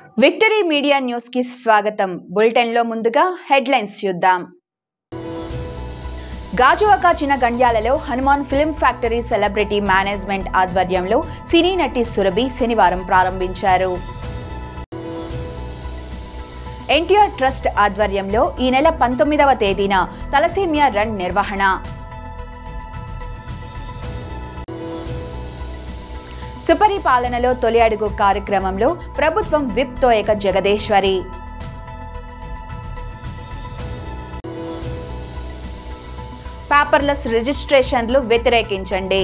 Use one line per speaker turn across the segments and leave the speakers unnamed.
Victory media news కి స్వాగతం. Bulletin లో ముందుగా హెడ్లైన్స్ చూద్దాం. గాజువాక చినగండ్యాలలో Hanuman film factory celebrity management ఆధ్వర్యంలో సినీ నటి సురభి శనివారం ప్రారంభించారు. ఎన్టీఆర్ ట్రస్ట్ ఆధ్వర్యంలో ఈ నెల 19వ తేదీన తలసేమియా రన్ నిర్వహణ. సుపరిపాలనలో తొలి అడుగు కార్యక్రమంలో ప్రభుత్వం విప్ తోయక జగదీశ్వరి. పేపర్లెస్ రిజిస్ట్రేషన్లు వ్యతిరేకించండి.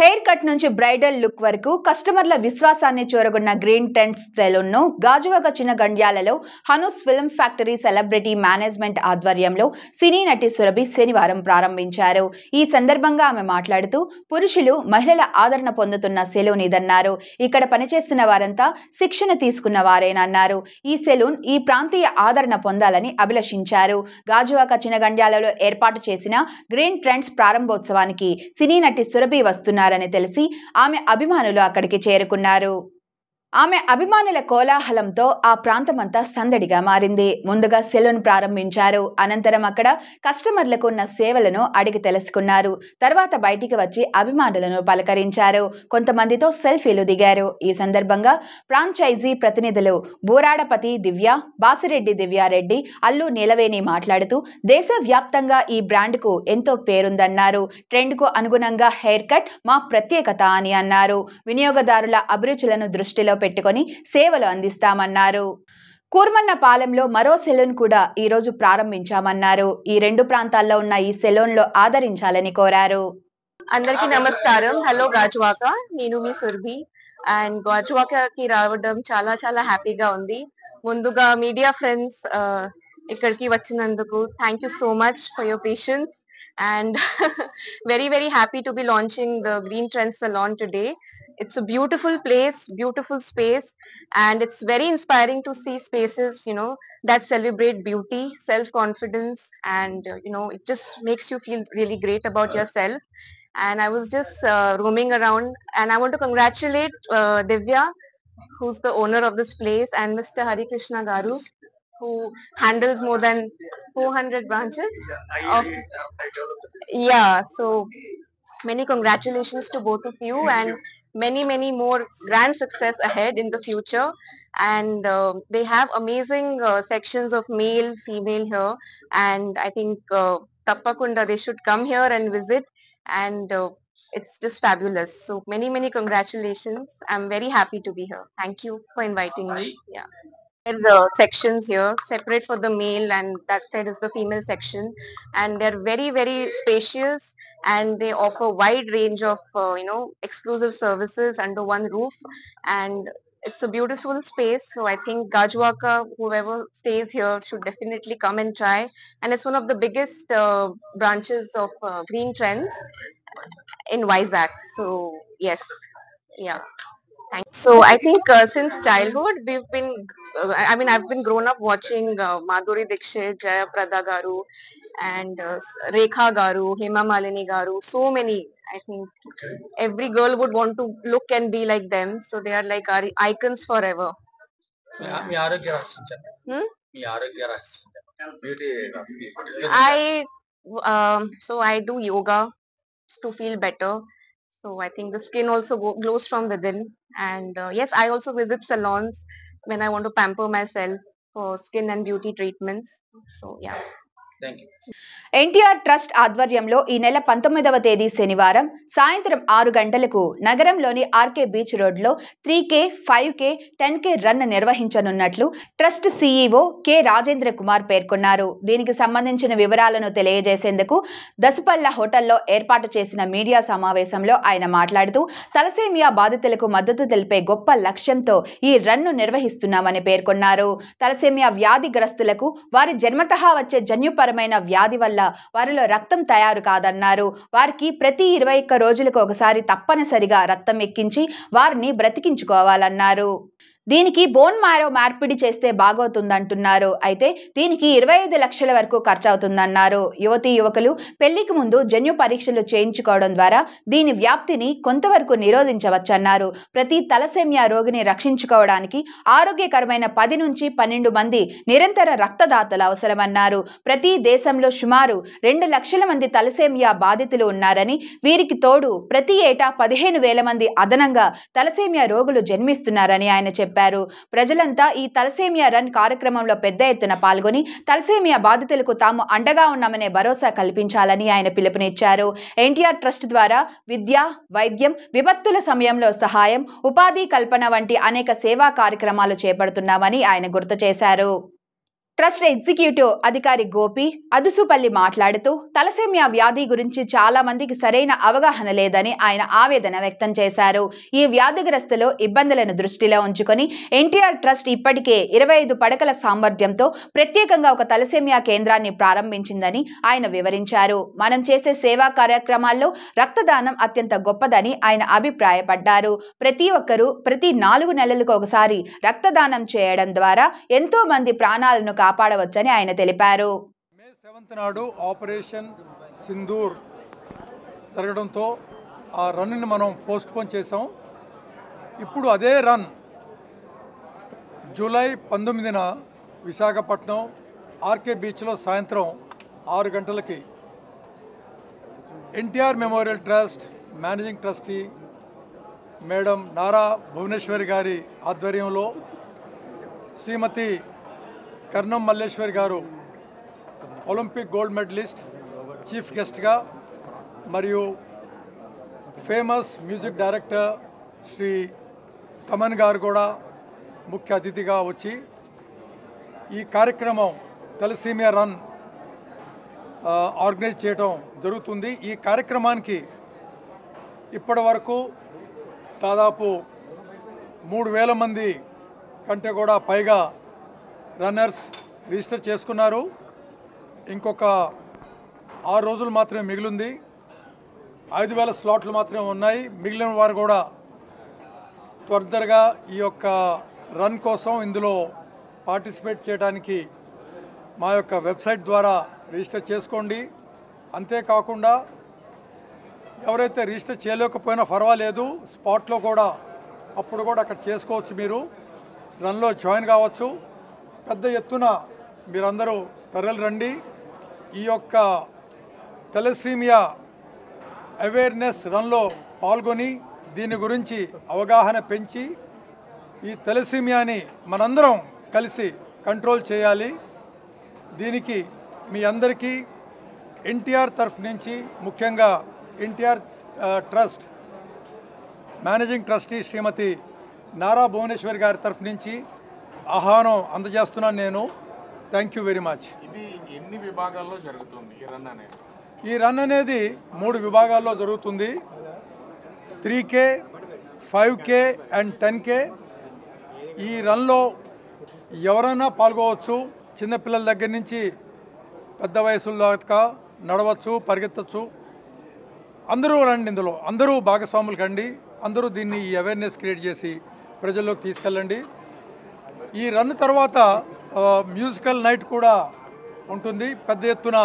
హెయిర్ కట్ నుంచి బ్రైడల్ లుక్ వరకు కస్టమర్ల విశ్వాసాన్ని చూరగొన్న గ్రీన్ ట్రెండ్స్ సెలూన్ ను గాజువాక చినగండ్యాలలో Hanus film factory celebrity management ఆధ్వర్యంలో సినీ నటి సురభి శనివారం ప్రారంభించారు. ఈ సందర్భంగా ఆమె మాట్లాడుతూ పురుషులు మహిళల ఆదరణ పొందుతున్న సెలూన్ ఇదన్నారు. ఇక్కడ పనిచేస్తున్న వారంతా శిక్షణ తీసుకున్న వారేనన్నారు. ఈ సెలూన్ ఈ ప్రాంతీయ ఆదరణ పొందాలని అభిలషించారు. గాజువాక చినగండ్యాలలో ఏర్పాటు చేసిన గ్రీన్ ట్రెండ్స్ ప్రారంభోత్సవానికి సినీ నటి సురభి వస్తున్నారు అని తెలిసి ఆమె అభిమానులు అక్కడికి చేరుకున్నారు. ఆమె అభిమానుల కోలాహలంతో ఆ ప్రాంతమంతా సందడిగా మారింది. ముందుగా సెలూన్ ప్రారంభించారు. అనంతరం అక్కడ కస్టమర్లకు ఉన్న సేవలను అడిగి తెలుసుకున్నారు. తర్వాత బయటికి వచ్చి అభిమానులను పలకరించారు. కొంతమందితో సెల్ఫీలు దిగారు. ఈ సందర్భంగా ఫ్రాంచైజీ ప్రతినిధులు బూరాడపతి దివ్య, బాసిరెడ్డి దివ్యారెడ్డి, అల్లు నీలవేణి మాట్లాడుతూ దేశవ్యాప్తంగా ఈ బ్రాండ్కు ఎంతో పేరుందన్నారు. ట్రెండ్కు అనుగుణంగా హెయిర్ కట్ మా ప్రత్యేకత అని అన్నారు. వినియోగదారుల అభిరుచులను దృష్టిలో పెట్టుకొని సేవలు అందిస్తామన్నారు. కూర్మన్నపాలెంలో మరో సెలూన్ కూడా ఈ రోజు ప్రారంభించామన్నారు. ఈ రెండు ప్రాంతాల్లో ఉన్న ఈ సెలూన్ లో ఆదరించాలని కోరారు.
అందరికీ నమస్కారం. హలో గాజువాక, నేను మీ సురభి అండ్ గాజువాకకి రావడం చాలా చాలా హ్యాపీగా ఉంది. ముందుగా మీడియా ఫ్రెండ్స్ ఇక్కడికి వచ్చినందుకు thank you so much for your patience and very happy to be launching the Green Trends Salon today. It's a beautiful place, beautiful space, and it's very inspiring to see spaces that celebrate beauty, self-confidence, and it just makes you feel really great about yourself. And I was just roaming around, and I want to congratulate Divya, who's the owner of this place, and Mr. Hari Krishna Garu, who handles more than 400 branches. So many congratulations to both of you, and many more grand success ahead in the future. And they have amazing sections of male, female here, and I think Tappakunda they should come here and visit, and it's just fabulous. So many congratulations. I'm very happy to be here. Thank you for inviting me. The sections here separate for the male, and that side is the female section, and they're very spacious, and they offer wide range of exclusive services under one roof, and it's a beautiful space. So I think Gajuwaka, whoever stays here, should definitely come and try, and it's one of the biggest branches of Green Trends in Vizag. So yes, yeah. So I think since childhood we've been I've been grown up watching Madhuri Dixit, Jaya Prada Garu, and Rekha Garu, Hema Malini Garu. So many. I think every girl would want to look and be like them. So they are like our icons forever. I do yoga to feel better. So I think the skin also glows from within. And yes, I also visit salons when I want to pamper myself for skin and beauty treatments. So yeah.
Thank you. NTR trust ఆధ్వర్యంలో ఈ నెల 19వ తేదీ శనివారం సాయంత్రం 6 గంటలకు నగరంలోని RK beach రోడ్లో 3K, 5K, 10K run నిర్వహించనున్నట్లు trust CEO K Rajendra Kumar పేర్కొన్నారు. దీనికి సంబంధించిన వివరాలను తెలియజేసేందుకు దసపల్ల హోటల్లో ఏర్పాటు చేసిన మీడియా సమావేశంలో ఆయన మాట్లాడుతూ తలసేమియా బాధితులకు మద్దతు తెలిపే గొప్ప లక్ష్యంతో ఈ రన్ను నిర్వహిస్తున్నామని పేర్కొన్నారు. తలసేమియా వ్యాధిగ్రస్తులకు వారి జన్మతహా వచ్చే జన్యుపరమైన వ్యాధి వల్ల వారిలో రక్తం తయారు కాదన్నారు. వారికి ప్రతి 21 రోజులకు ఒకసారి తప్పనిసరిగా రక్తం ఎక్కించి వారిని బ్రతికించుకోవాలన్నారు. దీనికి బోన్ మ్యారో మార్పిడి చేస్తే బాగవుతుందంటున్నారు. అయితే దీనికి 25 లక్షల వరకు ఖర్చవుతుందన్నారు. యువతీ యువకులు పెళ్లికి ముందు జన్యు పరీక్షలు చేయించుకోవడం ద్వారా దీని వ్యాప్తిని కొంతవరకు నిరోధించవచ్చన్నారు. ప్రతి తలసేమియా రోగిని రక్షించుకోవడానికి ఆరోగ్యకరమైన 10 నుంచి 12 మంది నిరంతర రక్తదాతలు అవసరమన్నారు. ప్రతి దేశంలో సుమారు 2 లక్షల మంది తలసేమియా బాధితులు ఉన్నారని, వీరికి తోడు ప్రతి ఏటా 15,000 మంది అదనంగా తలసేమియా రోగులు జన్మిస్తున్నారని ఆయన చెప్పారు. ప్రజలంతా ఈ తలసేమియా రన్ కార్యక్రమంలో పెద్ద ఎత్తున పాల్గొని తలసేమియా బాధితులకు తాము అండగా ఉన్నామనే భరోసా కల్పించాలని ఆయన పిలుపునిచ్చారు. ఎన్టీఆర్ ట్రస్ట్ ద్వారా విద్య, వైద్యం, విపత్తుల సమయంలో సహాయం, ఉపాధి కల్పన వంటి అనేక సేవా కార్యక్రమాలు చేపడుతున్నామని ఆయన గుర్తు చేశారు. ట్రస్ట్ ఎగ్జిక్యూటివ్ అధికారి గోపి అదుసుపల్లి మాట్లాడుతూ తలసేమియా వ్యాధి గురించి చాలా మందికి సరైన అవగాహన లేదని ఆయన ఆవేదన వ్యక్తం చేశారు. ఈ వ్యాధిగ్రస్తులు ఇబ్బందులను దృష్టిలో ఉంచుకొని ఎన్టీఆర్ ట్రస్ట్ ఇప్పటికే 25 పడకల సామర్థ్యంతో ప్రత్యేకంగా ఒక తలసేమియా కేంద్రాన్ని ప్రారంభించిందని ఆయన వివరించారు. మనం చేసే సేవా కార్యక్రమాల్లో రక్తదానం అత్యంత గొప్పదని ఆయన అభిప్రాయపడ్డారు. ప్రతి ఒక్కరూ ప్రతి 4 నెలలకు ఒకసారి రక్తదానం చేయడం ద్వారా ఎంతో మంది ప్రాణాలను కాపాడవచ్చని ఆయన తెలిపారు.
మే 7th నాడు ఆపరేషన్ సింధూర్ జరగడంతో ఆ రన్ని మనం పోస్ట్పోన్ చేసాం. ఇప్పుడు అదే రన్ జూలై 19న విశాఖపట్నం ఆర్కే బీచ్లో సాయంత్రం 6 గంటలకి NTR memorial trust managing trustee madam Nara Bhuvaneshwari గారి ఆధ్వర్యంలో శ్రీమతి కర్ణం మల్లేశ్వరి గారు ఒలింపిక్ గోల్డ్ మెడలిస్ట్ చీఫ్ గెస్ట్గా మరియు famous music director Shri Thaman garu కూడా ముఖ్య అతిథిగా వచ్చి ఈ కార్యక్రమం తలసేమియా రన్ ఆర్గనైజ్ చేయడం జరుగుతుంది. ఈ కార్యక్రమానికి ఇప్పటి వరకు దాదాపు 3,000 మంది కంటే కూడా పైగా రన్నర్స్ రిజిస్టర్ చేసుకున్నారు. ఇంకొక 6 రోజులు మాత్రమే మిగిలింది. 5,000 స్లాట్లు మాత్రమే ఉన్నాయి. మిగిలిన వారు కూడా త్వరగా ఈ యొక్క రన్ కోసం ఇందులో పార్టిసిపేట్ చేయడానికి మా యొక్క వెబ్సైట్ ద్వారా రిజిస్టర్ చేసుకోండి. అంతేకాకుండా ఎవరైతే రిజిస్టర్ చేయలేకపోయినా పర్వాలేదు, స్పాట్లో కూడా అప్పుడు కూడా అక్కడ చేసుకోవచ్చు. మీరు రన్లో జాయిన్ కావచ్చు. పెద్ద ఎత్తున మీరందరూ తరలి రండి. ఈ యొక్క తలసేమియా అవేర్నెస్ రన్లో పాల్గొని దీని గురించి అవగాహన పెంచి ఈ తలసేమియాని మనందరం కలిసి కంట్రోల్ చేయాలి. దీనికి మీ అందరికీ ఎన్టీఆర్ తరఫు నుంచి, ముఖ్యంగా ఎన్టీఆర్ ట్రస్ట్ మేనేజింగ్ ట్రస్టీ శ్రీమతి నారా భువనేశ్వరి గారి తరఫు నుంచి ఆహ్వానం అందజేస్తున్నాను నేను. Thank you very much.
ఇది ఎన్ని విభాగాల్లో జరుగుతుంది ఈ రన్ అనేది?
ఈ రన్ అనేది 3 విభాగాల్లో జరుగుతుంది. 3K, 5K and 10K. ఈ రన్లో ఎవరైనా పాల్గొవచ్చు. చిన్నపిల్లల దగ్గర నుంచి పెద్ద వయసుల దాకా నడవచ్చు, పరిగెత్తచ్చు. అందరూ రండి, ఇందులో అందరూ భాగస్వాములు కండి. అందరూ దీన్ని ఈ అవేర్నెస్ క్రియేట్ చేసి ప్రజల్లోకి తీసుకెళ్ళండి. ఈ రన్ తర్వాత మ్యూజికల్ నైట్ కూడా ఉంటుంది. పెద్ద ఎత్తున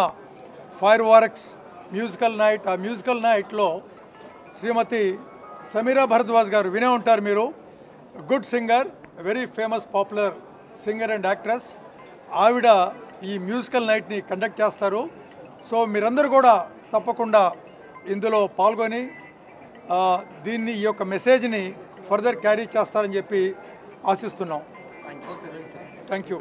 ఫైర్ వర్క్స్ మ్యూజికల్ నైట్. ఆ మ్యూజికల్ నైట్లో శ్రీమతి సమీరా భరద్వాజ్ గారు వినే ఉంటారు మీరు. Good singer, very famous popular singer and actress. ఆవిడ ఈ మ్యూజికల్ నైట్ని కండక్ట్ చేస్తారు. సో మీరందరూ కూడా తప్పకుండా ఇందులో పాల్గొని దీన్ని, ఈ యొక్క మెసేజ్ని ఫర్దర్ క్యారీ చేస్తారని చెప్పి ఆశిస్తున్నాం. Thank you.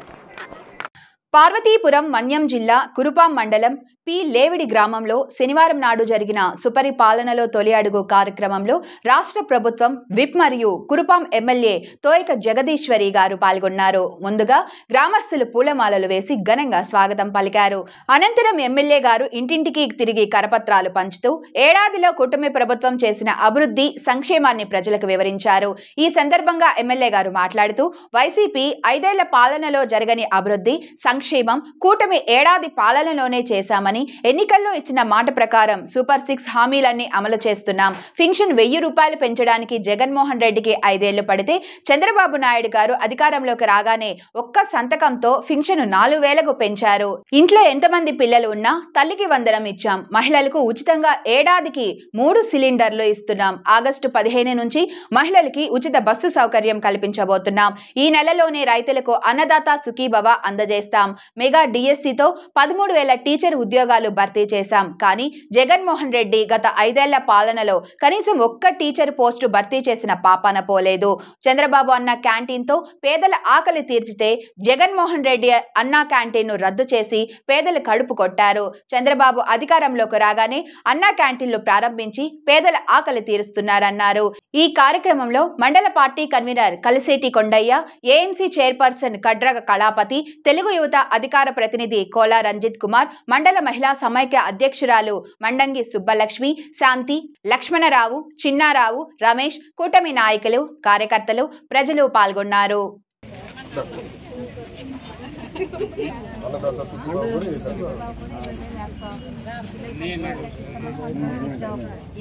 పార్వతీపురం మన్యం జిల్లా కురుపాం మండలం పి లేవిడి గ్రామంలో శనివారం నాడు జరిగిన సుపరిపాలనలో తొలి అడుగు కార్యక్రమంలో రాష్ట్ర ప్రభుత్వం విప్ మరియు కురుపాం ఎమ్మెల్యే తోయక జగదీశ్వరి గారు పాల్గొన్నారు. ముందుగా గ్రామస్తులు పూలమాలలు వేసి ఘనంగా స్వాగతం పలికారు. అనంతరం ఎమ్మెల్యే గారు ఇంటింటికి తిరిగి కరపత్రాలు పంచుతూ ఏడాదిలో కూటమి ప్రభుత్వం చేసిన అభివృద్ధి, సంక్షేమాన్ని ప్రజలకు వివరించారు. ఈ సందర్భంగా ఎమ్మెల్యే గారు మాట్లాడుతూ వైసీపీ 5 ఏళ్ల పాలనలో జరగని అభివృద్ధి, సంక్షేమం కూటమి ఏడాది పాలనలోనే చేశామని కానీ ఎన్నికల్లో ఇచ్చిన మాట ప్రకారం సూపర్ 6 హామీలన్నీ అమలు చేస్తున్నాం. పెన్షన్ 1000 రూపాయలు పెంచడానికి జగన్మోహన్ రెడ్డికి 5 ఏళ్లు పడితే చంద్రబాబు నాయుడు గారు అధికారంలోకి రాగానే ఒక్క సంతకంతో పెన్షన్ 4000కు పెంచారు. ఇంట్లో ఎంతమంది పిల్లలు ఉన్నా తల్లికి వందనం ఇచ్చాం. మహిళలకు ఉచితంగా ఏడాదికి 3 సిలిండర్లు ఇస్తున్నాం. ఆగస్టు 15 నుంచి మహిళలకి ఉచిత బస్సు సౌకర్యం కల్పించబోతున్నాం. ఈ నెలలోనే రైతులకు అన్నదాత సుఖీభవ అందజేస్తాం. మెగా డిఎస్సితో 13,000 టీచర్ ఉద్యోగాలు భర్తీ చేశాం. కానీ జగన్మోహన్ రెడ్డి గత 5 ఏళ్ల పాలనలో కనీసం ఒక్క టీచర్ పోస్టు భర్తీ చేసిన పాపాన పోలేదు. చంద్రబాబు అన్న క్యాంటీన్ తో పేదల ఆకలి తీర్చితే జగన్మోహన్ రెడ్డి అన్నా క్యాంటీన్ ను రద్దు చేసి పేదల కడుపు కొట్టారు. చంద్రబాబు అధికారంలోకి రాగానే అన్నా క్యాంటీన్లు ప్రారంభించి పేదల ఆకలి తీరుస్తున్నారన్నారు. ఈ కార్యక్రమంలో మండల party convener Kaliseti Kondaiah, AMC chairperson Kadraga Kalapathi, Telugu యువత అధికార ప్రతినిధి కోలా రంజిత్ కుమార్, మండల మహిళా సమైక్య అధ్యక్షురాలు మండంగి సుబ్బలక్ష్మి, శాంతి, లక్ష్మణరావు, చిన్నారావు, రమేష్, కూటమి నాయకులు, కార్యకర్తలు, ప్రజలు పాల్గొన్నారు.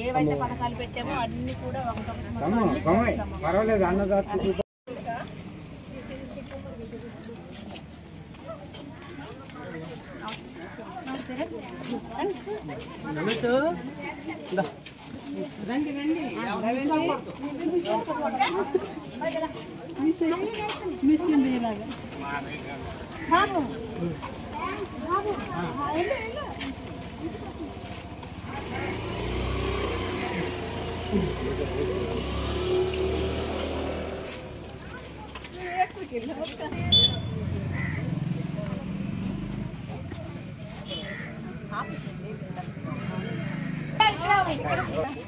ఏవైతే పథకాలు పెట్టామో అన్ని కూడా
పర్వాలేదు అన్నదాత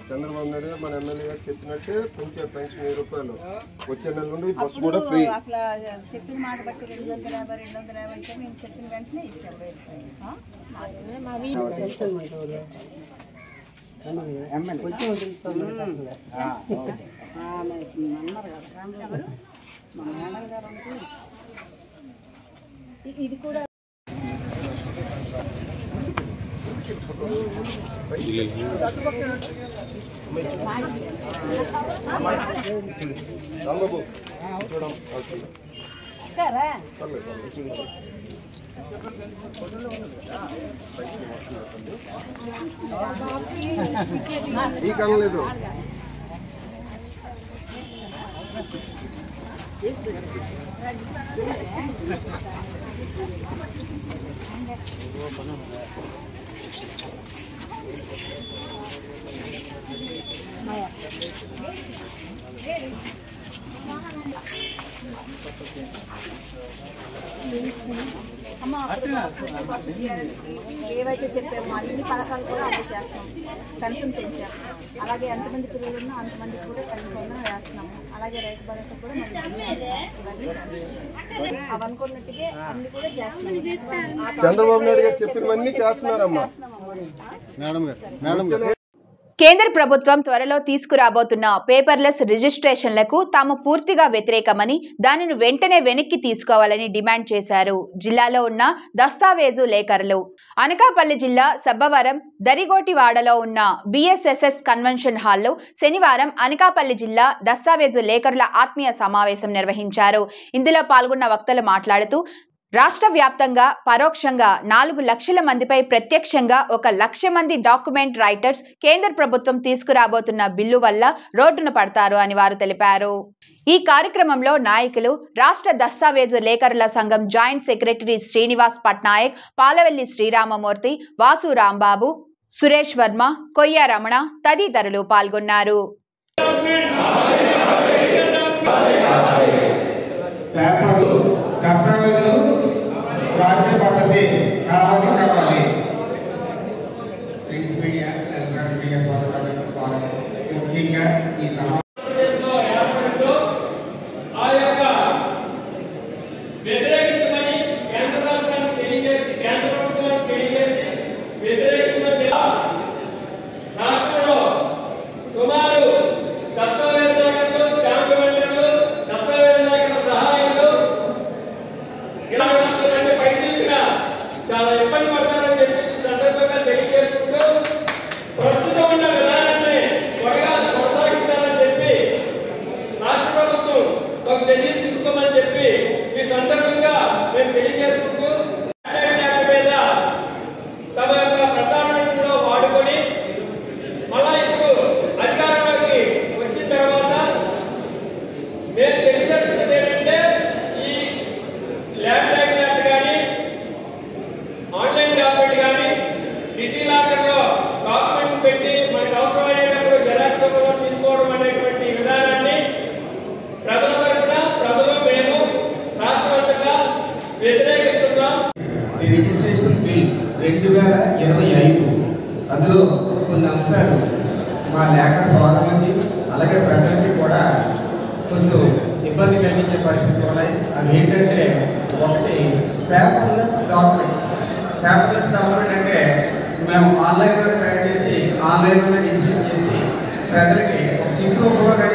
చంద్రబాబు నాయుడు మన ఎమ్మెల్యే గారు చెప్పినట్టే పెంచే పెన్షన్ 1000 రూపాయలు వచ్చే నెల నుండి బస్సు కూడా ఫ్రీ.
అసలు చెప్పిన మాట బట్టి 250 మేము చెప్పిన వెంటనే ఇచ్చాము. ఇది కూడా
రాంబాబు చూడం ఈ కనలేదు.
ఏవైతే చెప్పామో అన్ని పథకాలు కూడా అమలు చేస్తాం. పెన్షన్ పెంచాం. అలాగే ఎంతమంది పిల్లలు ఉన్నా అంతమందికి కూడా పెన్షన్ వేస్తున్నాము. అలాగే రైతు భరోసా కూడా అవి అనుకున్నట్టుగా అన్ని కూడా చేస్తున్నాం.
చంద్రబాబు నాయుడు గారు చెప్పినవన్నీ చేస్తున్నారమ్మా. మేడం గారు
కేంద్ర ప్రభుత్వం త్వరలో తీసుకురాబోతున్న పేపర్లెస్ రిజిస్ట్రేషన్లకు తాము పూర్తిగా వ్యతిరేకమని, దానిని వెంటనే వెనక్కి తీసుకోవాలని డిమాండ్ చేశారు. జిల్లాలో ఉన్న దస్తావేజు లేఖరులు అనకాపల్లి జిల్లా సబ్బవరం దరిగోటివాడలో ఉన్న బిఎస్ఎస్ఎస్ కన్వెన్షన్ హాల్లో శనివారం అనకాపల్లి జిల్లా దస్తావేజు లేఖరుల ఆత్మీయ సమావేశం నిర్వహించారు. ఇందులో పాల్గొన్న వక్తలు మాట్లాడుతూ రాష్ట్ర వ్యాప్తంగా పరోక్షంగా 4 లక్షల మందిపై ప్రత్యక్షంగా 1 లక్ష మంది డాక్యుమెంట్ రైటర్స్ కేంద్ర ప్రభుత్వం తీసుకురాబోతున్న బిల్లు వల్ల రోడ్డున పడతారు అని వారు తెలిపారు. ఈ కార్యక్రమంలో నాయకులు రాష్ట్ర దస్తావేజు లేఖరుల సంఘం జాయింట్ సెక్రటరీ శ్రీనివాస్ పట్నాయక్, పాలవెల్లి శ్రీరామమూర్తి, వాసు రాంబాబు, సురేష్ వర్మ, కొయ్య రమణ తదితరులు పాల్గొన్నారు.
రాసే పద్ధతి కావాలి. ప్రింట్ మీడియా, ఎలక్ట్రానిక్ మీడియా ముఖ్యంగా ఈ
చాలా ఇబ్బంది పడతారని చెప్పేసి సందర్భంగా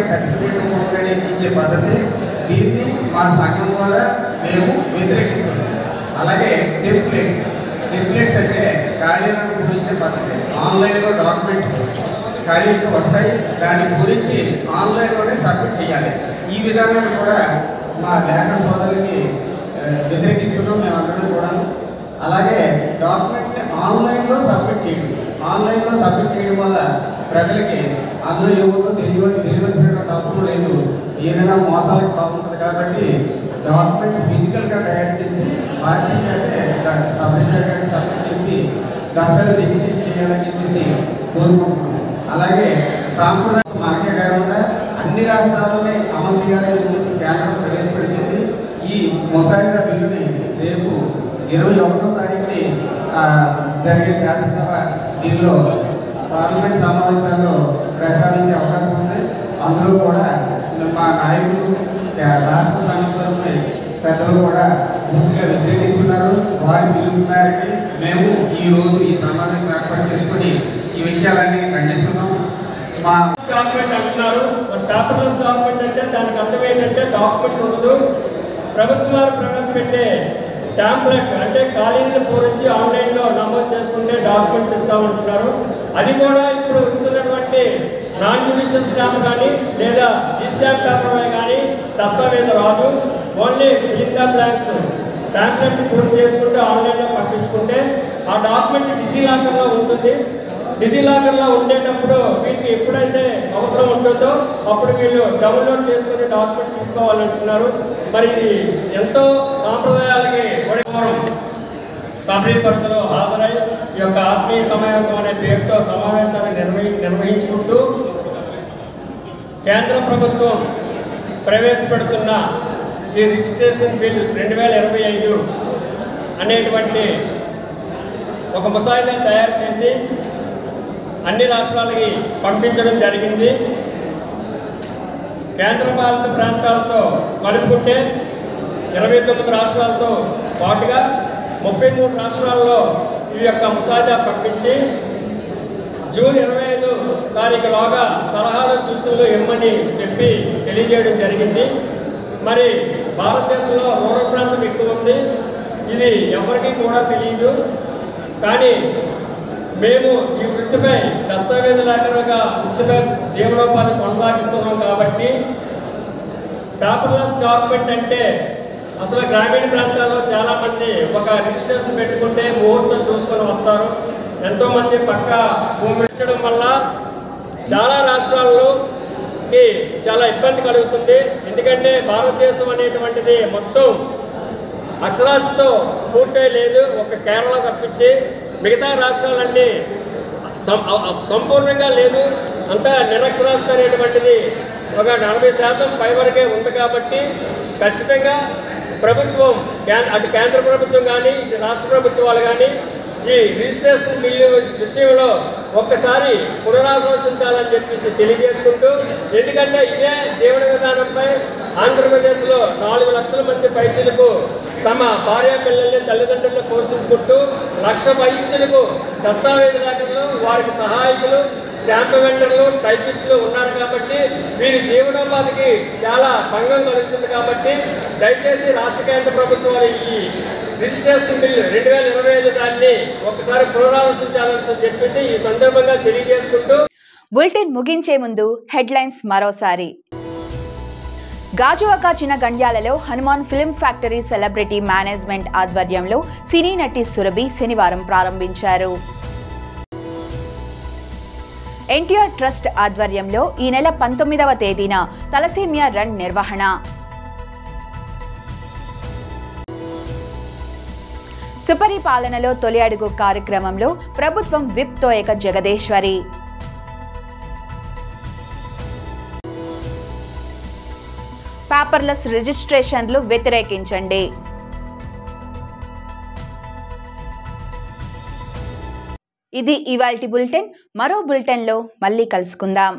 వాళ్ళకి సర్టిఫికేట్ రూపంగానే ఇచ్చే పద్ధతి, దీన్ని మా సంఘం ద్వారా మేము వ్యతిరేకిస్తున్నాం. అలాగే టెంప్లెట్స్ అంటే ఖాళీలను పూరించే పద్ధతి. ఆన్లైన్లో డాక్యుమెంట్స్ ఖాళీలకు వస్తాయి, దాని గురించి ఆన్లైన్లోనే సబ్మిట్ చేయాలి. ఈ విధానాన్ని కూడా మా లేఖన సోదరులకి వ్యతిరేకిస్తున్నాం మేమందరం కూడా. అలాగే డాక్యుమెంట్ని ఆన్లైన్లో సబ్మిట్ చేయడం వల్ల ప్రజలకి అందులో ఎవరో తెలియవలసినటువంటి అవసరం లేదు, ఏదైనా మోసాలకు బాగుంటుంది. కాబట్టి డాక్యుమెంట్ ఫిజికల్గా తయారు చేసి పార్టీ చేస్తే సబ్మిట్ చేసి దస్తావేజ్ రిజిస్ట్రేషన్ చేయాలని చెప్పేసి కోరుకుంటున్నాం. అలాగే సాంప్రదాయం మనకే కాకుండా అన్ని రాష్ట్రాల్లోనే అమలు చేయాలని చెప్పేసి కేంద్రం ప్రవేశపెడుతుంది. ఈ ముసాయిదా బిల్లుని రేపు 21వ తారీఖుని జరిగే శాసనసభ దీనిలో పార్లమెంట్ సమావేశాల్లో ప్రస్తావించే అవకాశం ఉంది. అందులో కూడా మా నాయకులు రాష్ట్ర సంఘం తరఫున పెద్దలు కూడా పూర్తిగా వ్యతిరేకిస్తున్నారు. వారి పిలుపు మేరకు మేము ఈరోజు ఈ సమావేశం ఏర్పాటు చేసుకుని ఈ విషయాలన్నీ ఖండిస్తున్నాం. మా
డాక్యుమెంట్ అంటున్నారు, పేపర్లెస్ డాక్యుమెంట్ అంటే దానికి అర్థం ఏంటంటే డాక్యుమెంట్ ఉండదు. ప్రభుత్వం వారు ప్రవేశపెట్టే ట్యాంప్లెట్ అంటే ఖాళీలు పూరించి ఆన్లైన్లో నమోదు చేసుకుంటే డాక్యుమెంట్ ఇస్తామంటున్నారు. అది కూడా ఇప్పుడు ఇస్తున్నటువంటి నాన్ జ్యుడిషియల్ స్టాంప్ కానీ లేదా ఈ స్టాంప్ పేపర్ కానీ దస్తావేజు రాదు. Only fill the blanks template పూర్తి చేసుకుంటే ఆన్లైన్లో పంపించుకుంటే ఆ డాక్యుమెంట్ డిజిలాకర్లో ఉంటుంది. డిజిలాకర్లో ఉండేటప్పుడు వీరికి ఎప్పుడైతే అవసరం ఉంటుందో అప్పుడు వీళ్ళు డౌన్లోడ్ చేసుకుని డాక్యుమెంట్ తీసుకోవాలంటున్నారు. మరి ఇది ఎంతో సాంప్రదాయాలకి సభ్య పరిధిలో హాజరై ఈ యొక్క ఆత్మీయ సమావేశం అనే పేరుతో సమావేశాన్ని నిర్వహించుకుంటూ కేంద్ర ప్రభుత్వం ప్రవేశపెడుతున్న ఈ రిజిస్ట్రేషన్ బిల్ 2025 అనేటువంటి ఒక ముసాయిదా తయారు చేసి అన్ని రాష్ట్రాలకి పంపించడం జరిగింది. కేంద్రపాలిత ప్రాంతాలతో కలుపుకుంటే 29 రాష్ట్రాలతో పాటుగా 33 రాష్ట్రాల్లో ఈ యొక్క ముసాయిదా పంపించి జూన్ 25 తారీఖులోగా సలహాలు సూచనలు ఇమ్మని చెప్పి తెలియజేయడం జరిగింది. మరి భారతదేశంలో రూరల్ ప్రాంతం ఎక్కువ ఉంది, ఇది ఎవరికీ కూడా తెలియదు. కానీ మేము ఈ వృత్తిపై దస్తావేజు లేఖనగా వృత్తిపై జీవనోపాధి కొనసాగిస్తున్నాం. కాబట్టి పేపర్లెస్ డాక్యుమెంట్ అంటే అసలు గ్రామీణ ప్రాంతాల్లో చాలామంది ఒక రిజిస్ట్రేషన్ పెట్టుకుంటే ముహూర్తం చూసుకొని వస్తారు. ఎంతోమంది పక్క భూమి పెట్టడం వల్ల చాలా రాష్ట్రాల్లోకి చాలా ఇబ్బంది కలుగుతుంది. ఎందుకంటే భారతదేశం అనేటువంటిది మొత్తం అక్షరాస్యతో పూర్తి లేదు, ఒక కేరళ తప్పించి మిగతా రాష్ట్రాలన్నీ సంపూర్ణంగా లేదు. అంతా నిరక్షరాస్యత అనేటువంటిది ఒక 40% పై వరకే ఉంది. కాబట్టి ఖచ్చితంగా ప్రభుత్వం అటు కేంద్ర ప్రభుత్వం కానీ ఇటు రాష్ట్ర ప్రభుత్వాలు కానీ ఈ రిజిస్ట్రేషన్ బిల్లు విషయంలో ఒక్కసారి పునరాలోచించాలని చెప్పేసి తెలియజేసుకుంటూ, ఎందుకంటే ఇదే జీవన విధానంపై ఆంధ్రప్రదేశ్లో 4 లక్షల మంది పైచిలకు తమ భార్య పిల్లల్ని తల్లిదండ్రులను పోషించుకుంటూ 1,00,000 పైచిలకు దస్తావేజు లేఖలు, వారికి సహాయకులు, స్టాంప్ వెండర్లు, టైపిస్టులు ఉన్నారు. కాబట్టి వీరి జీవనోపాధికి చాలా భంగం కలుగుతుంది. కాబట్టి దయచేసి రాష్ట్ర కేంద్ర ప్రభుత్వాలు ఈ రిజిస్ట్రేషన్ బిల్లు 2025 దాన్ని ఒకసారి పునరాలోచించాలని చెప్పేసి ఈ సందర్భంగా తెలియజేసుకుంటూ
బులెటిన్ ముగించే ముందు హెడ్లైన్స్ మరోసారి. గాజువాక చినగండ్యాలలో Hanuman film factory celebrity management ఆధ్వర్యంలో సినీ నటి సురభి శనివారం ప్రారంభించారు. ఎన్టీఆర్ ట్రస్ట్ ఆధ్వర్యంలో ఈ నెల 19వ తేదీన తలసేమియా రన్ నిర్వహణ. సుపరిపాలనలో తొలి అడుగు కార్యక్రమంలో ప్రభుత్వం విప్ తోయక జగదేశ్వరి. పేపర్లెస్ రిజిస్ట్రేషన్లు వ్యతిరేకించండి. ఇది ఇవాల్టి బులెటిన్. మరో బులెటిన్లో మళ్ళీ కలుసుకుందాం.